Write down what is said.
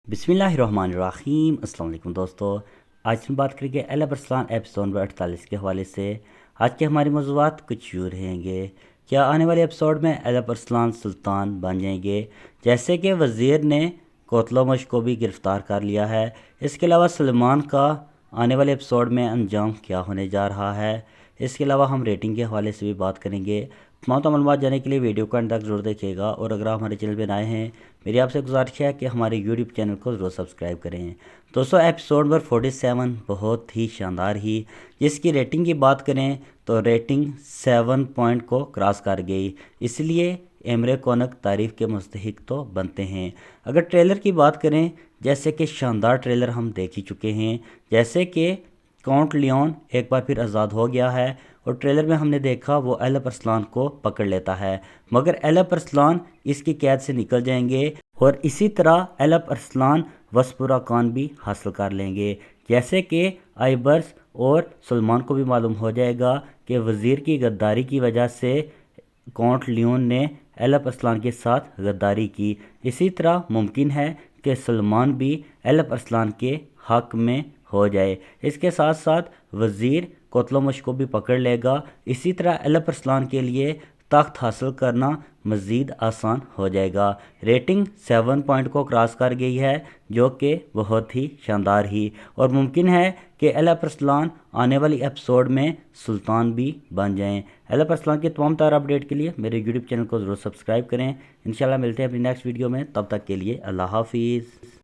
बिस्मिल्लाहिर्रहमानिर्रहीम। अस्सलाम वालेकुम दोस्तों, आज हम बात करेंगे एल अरसलान एपिसोड नंबर 48 के हवाले से। आज के हमारे मौज़ूआत कुछ यूँ रहेंगे। क्या आने वाले एपिसोड में एल अरसलान सुल्तान बन जाएंगे? जैसे कि वज़ीर ने कोतलमश को भी गिरफ़्तार कर लिया है। इसके अलावा सलमान का आने वाले एपिसोड में अंजाम क्या होने जा रहा है। इसके अलावा हम रेटिंग के हवाले से भी बात करेंगे। तमाम मालूमात जानने के लिए वीडियो को अंत तक ज़रूर देखिएगा, और अगर आप हमारे चैनल पर नए हैं, मेरी आपसे गुजारिश है कि हमारे यूट्यूब चैनल को ज़रूर सब्सक्राइब करें। दोस्तों, एपिसोड नंबर 47 बहुत ही शानदार ही, जिसकी रेटिंग की बात करें तो रेटिंग 7 पॉइंट को क्रॉस कर गई। इसलिए एमरे कोनक तारीफ़ के मुस्तहिक तो बनते हैं। अगर ट्रेलर की बात करें, जैसे कि शानदार ट्रेलर हम देख ही चुके हैं। जैसे कि काउंट लियोन एक बार फिर आज़ाद हो गया है, और ट्रेलर में हमने देखा वो एल अरसलान को पकड़ लेता है, मगर एल अरसलान इसकी कैद से निकल जाएंगे, और इसी तरह एल अरसलान वसपुरा खान भी हासिल कर लेंगे। जैसे कि आइबर्स और सलमान को भी मालूम हो जाएगा कि वज़ीर की गद्दारी की वजह से काउंट लियोन ने एल अरसलान के साथ गद्दारी की। इसी तरह मुमकिन है कि सलमान भी एल अरसलान के हक़ में हो जाए। इसके साथ साथ वज़ीर कोतलमश को भी पकड़ लेगा। इसी तरह एल अरसलान के लिए तख्त हासिल करना मज़ीद आसान हो जाएगा। रेटिंग 7 पॉइंट को क्रॉस कर गई है, जो कि बहुत ही शानदार ही, और मुमकिन है कि एल अरसलान आने वाली एपिसोड में सुल्तान भी बन जाएं। एल अरसलान के तमाम तार अपडेट के लिए मेरे यूट्यूब चैनल को ज़रूर सब्सक्राइब करें। इंशाल्लाह मिलते हैं अपनी नेक्स्ट वीडियो में, तब तक के लिए अल्लाह हाफिज़।